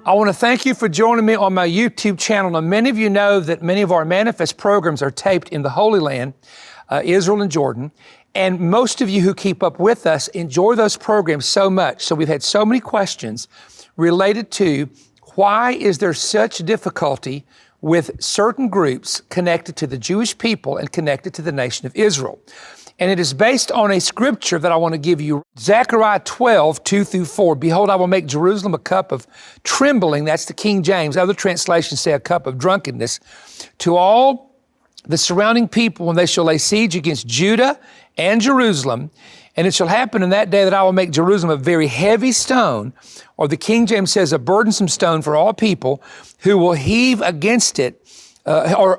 I want to thank you for joining me on my YouTube channel. Now, many of you know that many of our Manifest programs are taped in the Holy Land, Israel and Jordan. And most of you who keep up with us enjoy those programs so much. So we've had so many questions related to why is there such difficulty with certain groups connected to the Jewish people and connected to the nation of Israel. And it is based on a scripture that I want to give you. Zechariah 12, 2 through 4. Behold, I will make Jerusalem a cup of trembling. That's the King James. Other translations say a cup of drunkenness. To all the surrounding people when they shall lay siege against Judah and Jerusalem. And it shall happen in that day that I will make Jerusalem a very heavy stone, or the King James says a burdensome stone for all people who will heave against it, or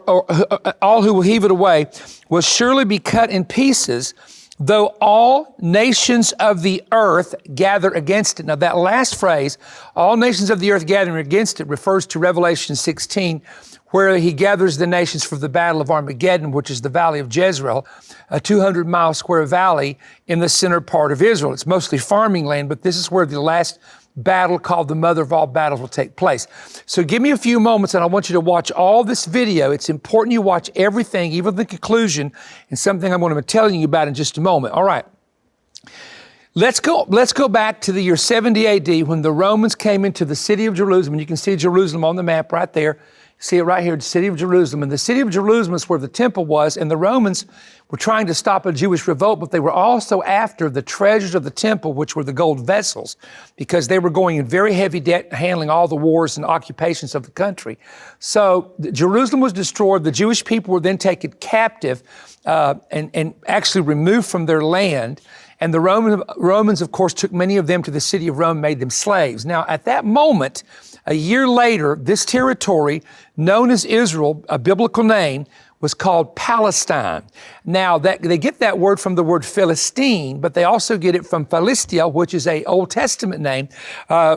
all who will heave it away will surely be cut in pieces, though all nations of the earth gather against it. Now that last phrase, all nations of the earth gathering against it, refers to Revelation 16, where he gathers the nations for the battle of Armageddon, which is the valley of Jezreel, a 200-mile square valley in the center part of Israel. It's mostly farming land, but this is where the last battle, called the mother of all battles, will take place. So give me a few moments and I want you to watch all this video. It's important you watch everything, even the conclusion, and something I'm going to be telling you about in just a moment. All right. Let's go back to the year 70 AD when the Romans came into the city of Jerusalem. And you can see Jerusalem on the map right there. See it right here, the city of Jerusalem. And the city of Jerusalem is where the temple was, and the Romans were trying to stop a Jewish revolt, but they were also after the treasures of the temple, which were the gold vessels, because they were going in very heavy debt, handling all the wars and occupations of the country. So Jerusalem was destroyed. The Jewish people were then taken captive and actually removed from their land. And the Romans, of course, took many of them to the city of Rome, made them slaves. Now, at that moment, a year later, this territory, known as Israel, a biblical name, was called Palestine. Now, they get that word from the word Philistine, but they also get it from Philistia, which is an Old Testament name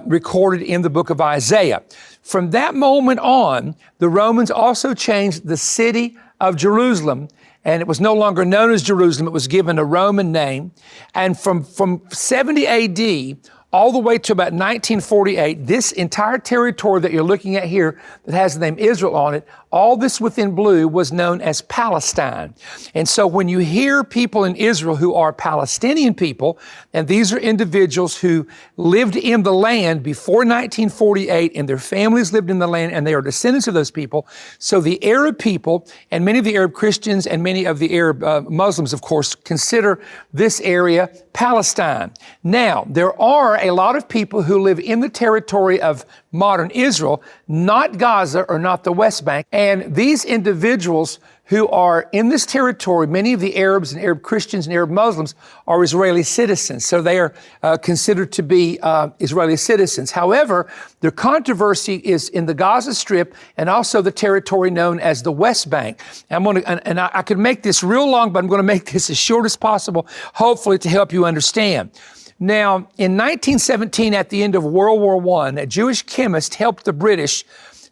recorded in the book of Isaiah. From that moment on, the Romans also changed the city of Jerusalem, and it was no longer known as Jerusalem. It was given a Roman name. And from 70 AD all the way to about 1948, this entire territory that you're looking at here that has the name Israel on it, all this within blue was known as Palestine. And so when you hear people in Israel who are Palestinian people, and these are individuals who lived in the land before 1948, and their families lived in the land, and they are descendants of those people. So the Arab people, and many of the Arab Christians, and many of the Arab Muslims, of course, consider this area Palestine. Now, there are a lot of people who live in the territory of modern Israel, not Gaza or not the West Bank. And these individuals who are in this territory, many of the Arabs and Arab Christians and Arab Muslims are Israeli citizens. So they are considered to be Israeli citizens. However, their controversy is in the Gaza Strip and also the territory known as the West Bank. And I could make this real long, but I'm going to make this as short as possible, hopefully to help you understand. Now, in 1917, at the end of World War I, a Jewish chemist helped the British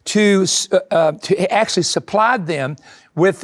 to actually supply them with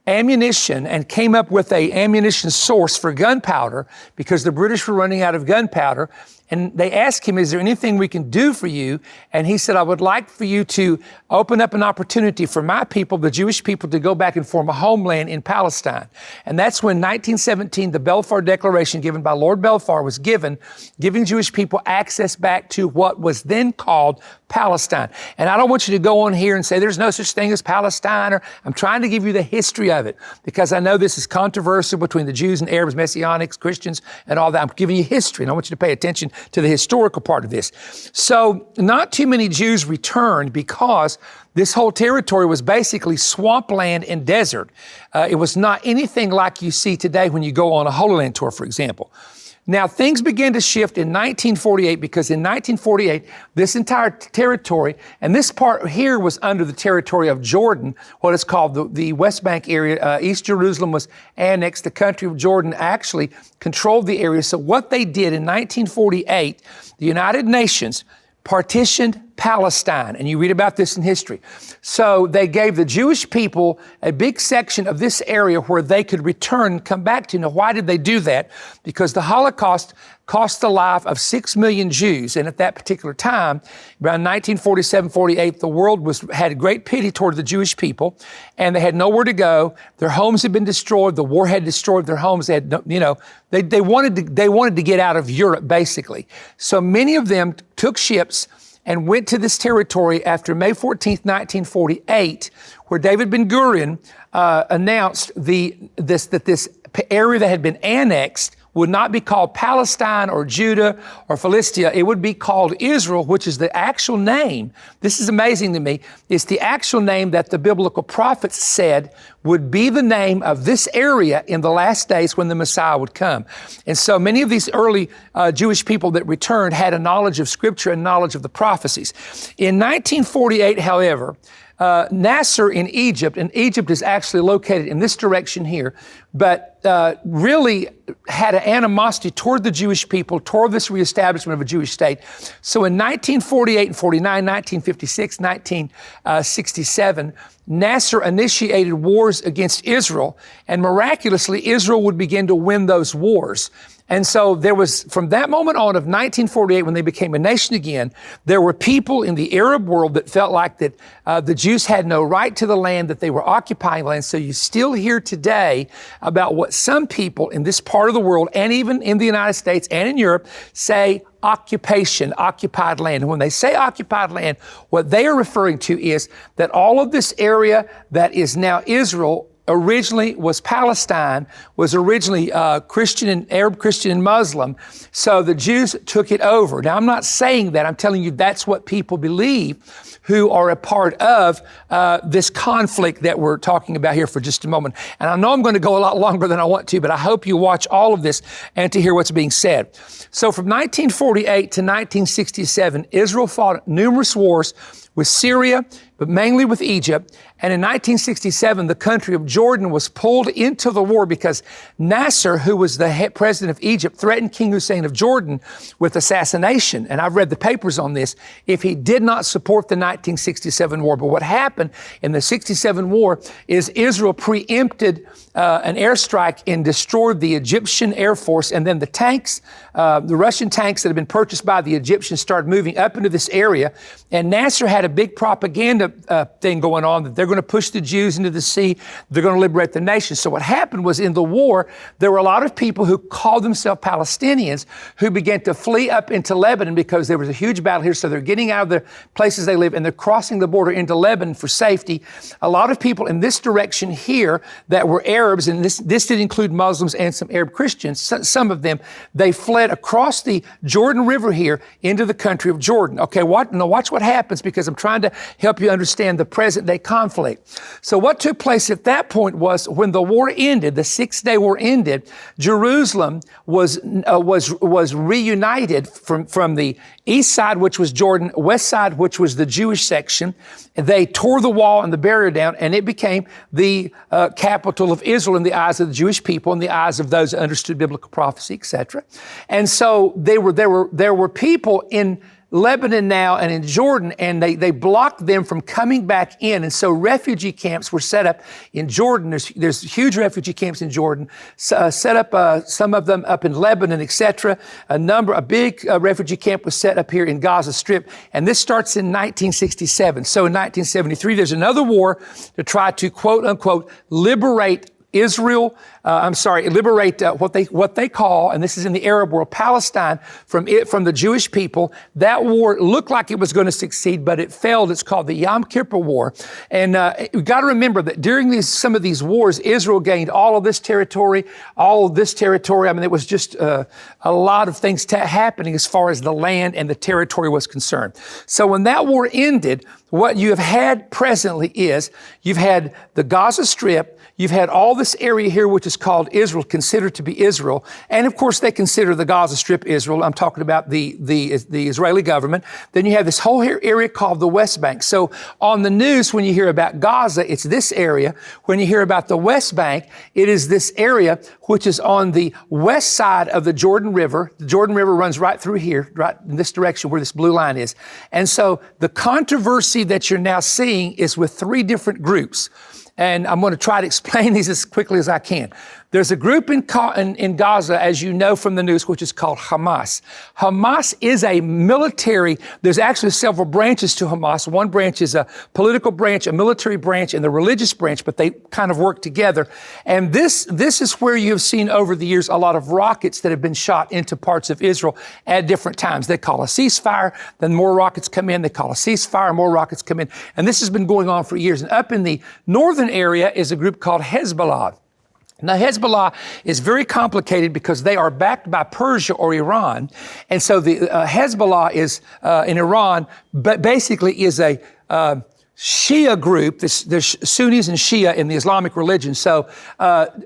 ammunition and came up with an ammunition source for gunpowder because the British were running out of gunpowder. And they asked him, is there anything we can do for you? And he said, I would like for you to open up an opportunity for my people, the Jewish people, to go back and form a homeland in Palestine. And that's when 1917, the Balfour Declaration given by Lord Balfour was given, giving Jewish people access back to what was then called Palestine. And I don't want you to go on here and say there's no such thing as Palestine, or I'm trying to give you the history of it because I know this is controversial between the Jews and Arabs, Messianics, Christians, and all that. I'm giving you history, and I want you to pay attention to the historical part of this. So not too many Jews returned because this whole territory was basically swampland and desert. It was not anything like you see today when you go on a Holy Land tour, for example. Now, things began to shift in 1948 because in 1948, this entire territory, and this part here was under the territory of Jordan, what is called the West Bank area. East Jerusalem was annexed. The country of Jordan actually controlled the area. So what they did in 1948, the United Nations partitioned Palestine, and you read about this in history. So they gave the Jewish people a big section of this area where they could return and come back to. Now, why did they do that? Because the Holocaust cost the life of 6 million Jews. And at that particular time, around 1947-48, the world had great pity toward the Jewish people, and they had nowhere to go. Their homes had been destroyed. The war had destroyed their homes. They had, they wanted to get out of Europe, basically. So many of them took ships and went to this territory after May 14th, 1948, where David Ben-Gurion announced that this area that had been annexed would not be called Palestine or Judah or Philistia. It would be called Israel, which is the actual name. This is amazing to me. It's the actual name that the biblical prophets said would be the name of this area in the last days when the Messiah would come. And so many of these early Jewish people that returned had a knowledge of Scripture and knowledge of the prophecies. In 1948, however, Nasser in Egypt, and Egypt is actually located in this direction here, but really had an animosity toward the Jewish people, toward this reestablishment of a Jewish state. So in 1948 and 49, 1956, 1967, Nasser initiated wars against Israel, and miraculously, Israel would begin to win those wars. And so there was, from that moment on of 1948, when they became a nation again, there were people in the Arab world that felt like that the Jews had no right to the land, that they were occupying land. So you still hear today about what some people in this part of the world, and even in the United States and in Europe, say occupation, occupied land. And when they say occupied land, what they are referring to is that all of this area that is now Israel originally was Palestine, was originally Christian and Arab Christian and Muslim. So the Jews took it over. Now, I'm not saying that. I'm telling you that's what people believe who are a part of this conflict that we're talking about here for just a moment. And I know I'm going to go a lot longer than I want to, but I hope you watch all of this and to hear what's being said. So from 1948 to 1967, Israel fought numerous wars with Syria, but mainly with Egypt. And in 1967, the country of Jordan was pulled into the war because Nasser, who was the president of Egypt, threatened King Hussein of Jordan with assassination. And I've read the papers on this, if he did not support the 1967 war. But what happened in the 67 war is Israel preempted an airstrike and destroyed the Egyptian Air Force. And then the tanks, the Russian tanks that had been purchased by the Egyptians started moving up into this area. And Nasser had a big propaganda thing going on that they're going to push the Jews into the sea. They're going to liberate the nation. So what happened was in the war, there were a lot of people who called themselves Palestinians who began to flee up into Lebanon because there was a huge battle here. So they're getting out of the places they live and they're crossing the border into Lebanon for safety. A lot of people in this direction here that were Arabs, and this did include Muslims and some Arab Christians, some of them, they fled across the Jordan River here into the country of Jordan. Okay, watch what happens, because I'm trying to help you understand the present day conflict. So what took place at that point was when the war ended, the 6-day war ended, Jerusalem was reunited from the east side, which was Jordan, west side, which was the Jewish section. They tore the wall and the barrier down, and it became the capital of Israel in the eyes of the Jewish people, in the eyes of those who understood biblical prophecy, etc. And so there were people in Lebanon now and in Jordan, and they blocked them from coming back in. And so refugee camps were set up in Jordan. There's huge refugee camps in Jordan, set up, some of them up in Lebanon, etc. A big refugee camp was set up here in Gaza Strip. And this starts in 1967. So in 1973, there's another war to try to quote unquote liberate Israel, liberate what they call, and this is in the Arab world, Palestine from the Jewish people. That war looked like it was going to succeed, but it failed. It's called the Yom Kippur War. And we've got to remember that during some of these wars, Israel gained all of this territory. I mean, it was just a lot of things happening as far as the land and the territory was concerned. So when that war ended, what you have had presently is you've had the Gaza Strip, you've had all this this area here, which is called Israel, considered to be Israel. And of course, they consider the Gaza Strip Israel. I'm talking about the Israeli government. Then you have this whole area called the West Bank. So on the news, when you hear about Gaza, it's this area. When you hear about the West Bank, it is this area which is on the west side of the Jordan River. The Jordan River runs right through here, right in this direction where this blue line is. And so the controversy that you're now seeing is with three different groups. And I'm going to try to explain these as quickly as I can. There's a group in Gaza, as you know from the news, which is called Hamas. Hamas is a military, there's actually several branches to Hamas. One branch is a political branch, a military branch, and the religious branch, but they kind of work together. And this is where you've seen over the years a lot of rockets that have been shot into parts of Israel at different times. They call a ceasefire, then more rockets come in. They call a ceasefire, more rockets come in. And this has been going on for years. And up in the northern area is a group called Hezbollah. Now, Hezbollah is very complicated because they are backed by Persia or Iran. And so the Hezbollah is in Iran, but basically is a Shia group. There's Sunnis and Shia in the Islamic religion. So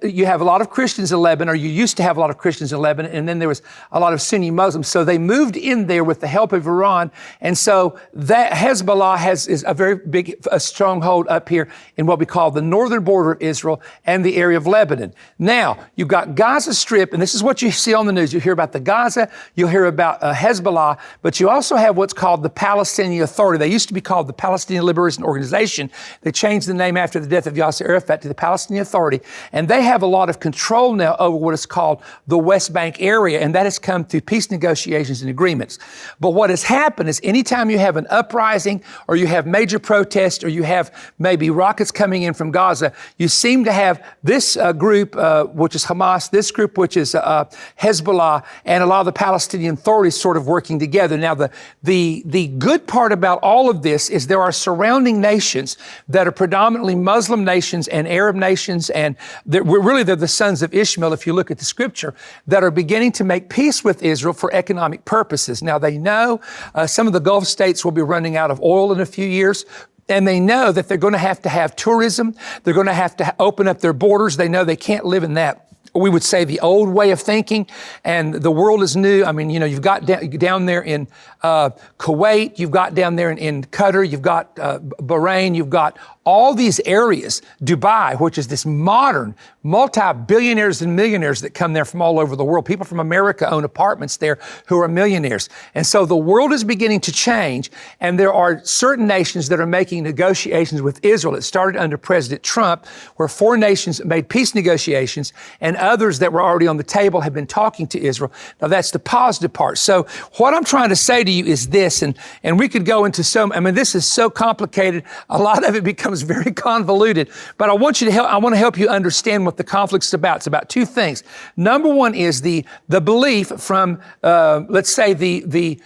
you have a lot of Christians in Lebanon, or you used to have a lot of Christians in Lebanon, and then there was a lot of Sunni Muslims. So they moved in there with the help of Iran. And so that Hezbollah is a very big stronghold up here in what we call the northern border of Israel and the area of Lebanon. Now, you've got Gaza Strip, and this is what you see on the news. You hear about the Gaza, you'll hear about Hezbollah, but you also have what's called the Palestinian Authority. They used to be called the Palestinian Liberation Organization. They changed the name after the death of Yasser Arafat to the Palestinian Authority. And they have a lot of control now over what is called the West Bank area. And that has come through peace negotiations and agreements. But what has happened is anytime you have an uprising or you have major protests or you have maybe rockets coming in from Gaza, you seem to have this group, which is Hamas, this group, which is Hezbollah, and a lot of the Palestinian authorities sort of working together. Now, the good part about all of this is there are surrounding nations that are predominantly Muslim nations and Arab nations, and they're the sons of Ishmael, if you look at the scripture, that are beginning to make peace with Israel for economic purposes. Now, they know some of the Gulf states will be running out of oil in a few years. And they know that they're going to have tourism. They're going to have to open up their borders. They know they can't live in that, we would say, the old way of thinking, and the world is new. I mean, you've got down there in Kuwait, you've got down there in Qatar, you've got Bahrain, you've got all these areas, Dubai, which is this modern multi-billionaires and millionaires that come there from all over the world. People from America own apartments there who are millionaires. And so the world is beginning to change, and there are certain nations that are making negotiations with Israel. It started under President Trump, where 4 nations made peace negotiations, and others that were already on the table have been talking to Israel. Now, that's the positive part. So what I'm trying to say to you is this, and we could go into this is so complicated. A lot of it becomes very convoluted, but I want to help you understand what the conflict's about. It's about 2 things. Number one is the belief from, let's say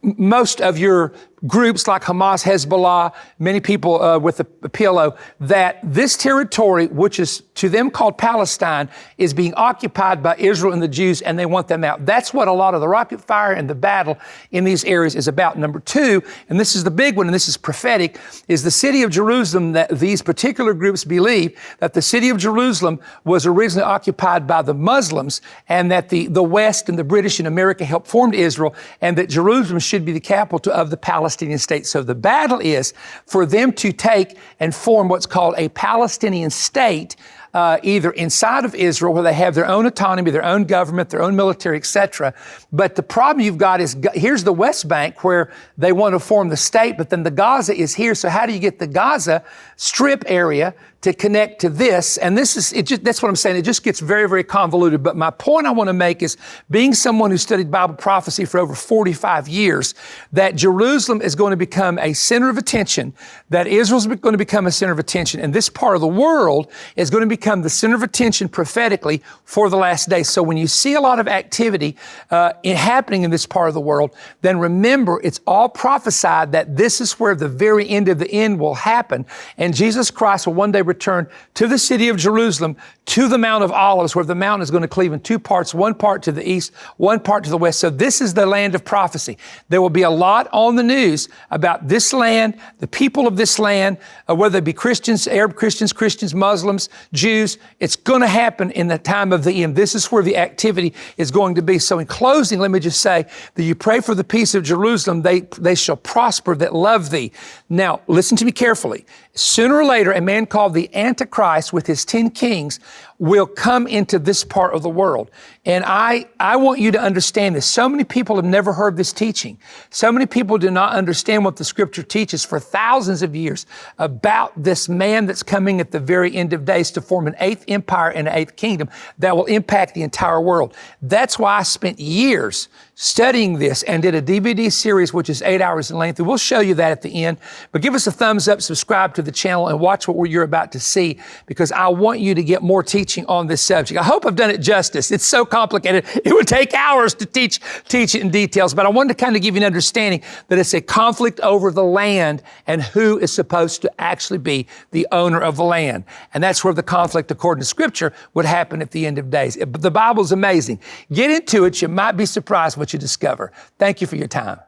most of your groups like Hamas, Hezbollah, many people with the PLO, that this territory, which is to them called Palestine, is being occupied by Israel and the Jews, and they want them out. That's what a lot of the rocket fire and the battle in these areas is about. Number 2, and this is the big one, and this is prophetic, is the city of Jerusalem. That these particular groups believe that the city of Jerusalem was originally occupied by the Muslims, and that the West and the British and America helped form Israel, and that Jerusalem should be the capital of the Palestinian state. So the battle is for them to take and form what's called a Palestinian state, either inside of Israel, where they have their own autonomy, their own government, their own military, etc. But the problem you've got is, here's the West Bank where they want to form the state, but then the Gaza is here. So how do you get the Gaza Strip area to connect to this? And that's what I'm saying. It just gets very, very convoluted. But my point I want to make is, being someone who studied Bible prophecy for over 45 years, that Jerusalem is going to become a center of attention, that Israel's going to become a center of attention, and this part of the world is going to become the center of attention prophetically for the last days. So when you see a lot of activity happening in this part of the world, then remember, it's all prophesied that this is where the very end of the end will happen. And Jesus Christ will one day return to the city of Jerusalem, to the Mount of Olives, where the mountain is going to cleave in 2 parts, 1 part to the east, 1 part to the west. So this is the land of prophecy. There will be a lot on the news about this land, the people of this land, whether they be Christians, Arab Christians, Muslims, Jews, Jews. It's going to happen in the time of the end. This is where the activity is going to be. So in closing, let me just say that you pray for the peace of Jerusalem. They shall prosper that love thee. Now, listen to me carefully. Sooner or later, a man called the Antichrist with his 10 kings will come into this part of the world. And I want you to understand this. So many people have never heard this teaching. So many people do not understand what the scripture teaches for thousands of years about this man that's coming at the very end of days to form an eighth empire and an eighth kingdom that will impact the entire world. That's why I spent years studying this and did a DVD series, which is 8 hours in length. And we'll show you that at the end. But give us a thumbs up, subscribe to the channel, and watch what you're about to see, because I want you to get more teaching on this subject. I hope I've done it justice. It's so complicated. It would take hours to teach it in details, but I wanted to kind of give you an understanding that it's a conflict over the land and who is supposed to actually be the owner of the land. And that's where the conflict, according to Scripture, would happen at the end of days. But the Bible's amazing. Get into it. You might be surprised what you discover. Thank you for your time.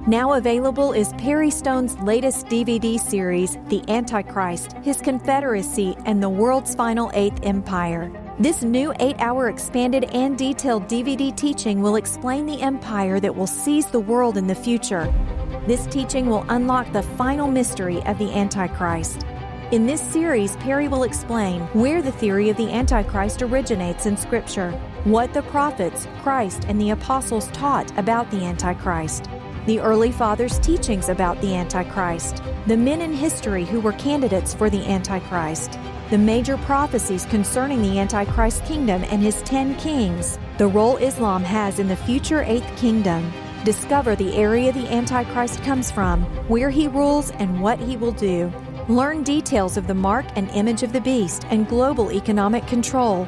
Now available is Perry Stone's latest DVD series, The Antichrist, His Confederacy, and the World's Final Eighth Empire. This new 8-hour expanded and detailed DVD teaching will explain the empire that will seize the world in the future. This teaching will unlock the final mystery of the Antichrist. In this series, Perry will explain where the theory of the Antichrist originates in Scripture, what the prophets, Christ, and the apostles taught about the Antichrist, the early fathers' teachings about the Antichrist, the men in history who were candidates for the Antichrist, the major prophecies concerning the Antichrist kingdom and his 10 kings, the role Islam has in the future 8th kingdom. Discover the area the Antichrist comes from, where he rules, and what he will do. Learn details of the mark and image of the beast and global economic control.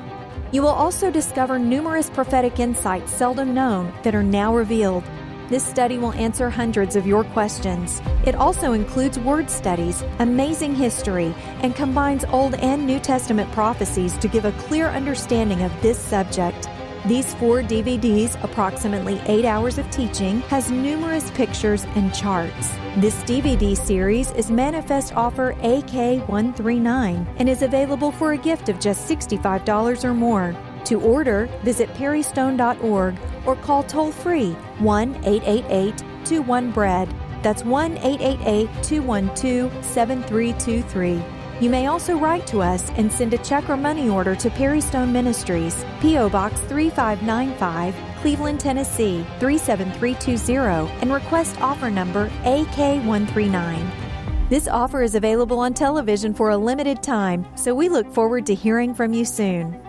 You will also discover numerous prophetic insights seldom known that are now revealed. This study will answer hundreds of your questions. It also includes word studies, amazing history, and combines Old and New Testament prophecies to give a clear understanding of this subject. These 4 DVDs, approximately 8 hours of teaching, has numerous pictures and charts. This DVD series is Manifest Offer AK139 and is available for a gift of just $65 or more. To order, visit perrystone.org or call toll-free 1-888-21-BREAD. That's 1-888-212-7323. You may also write to us and send a check or money order to Perry Stone Ministries, P.O. Box 3595, Cleveland, Tennessee 37320, and request offer number AK139. This offer is available on television for a limited time, so we look forward to hearing from you soon.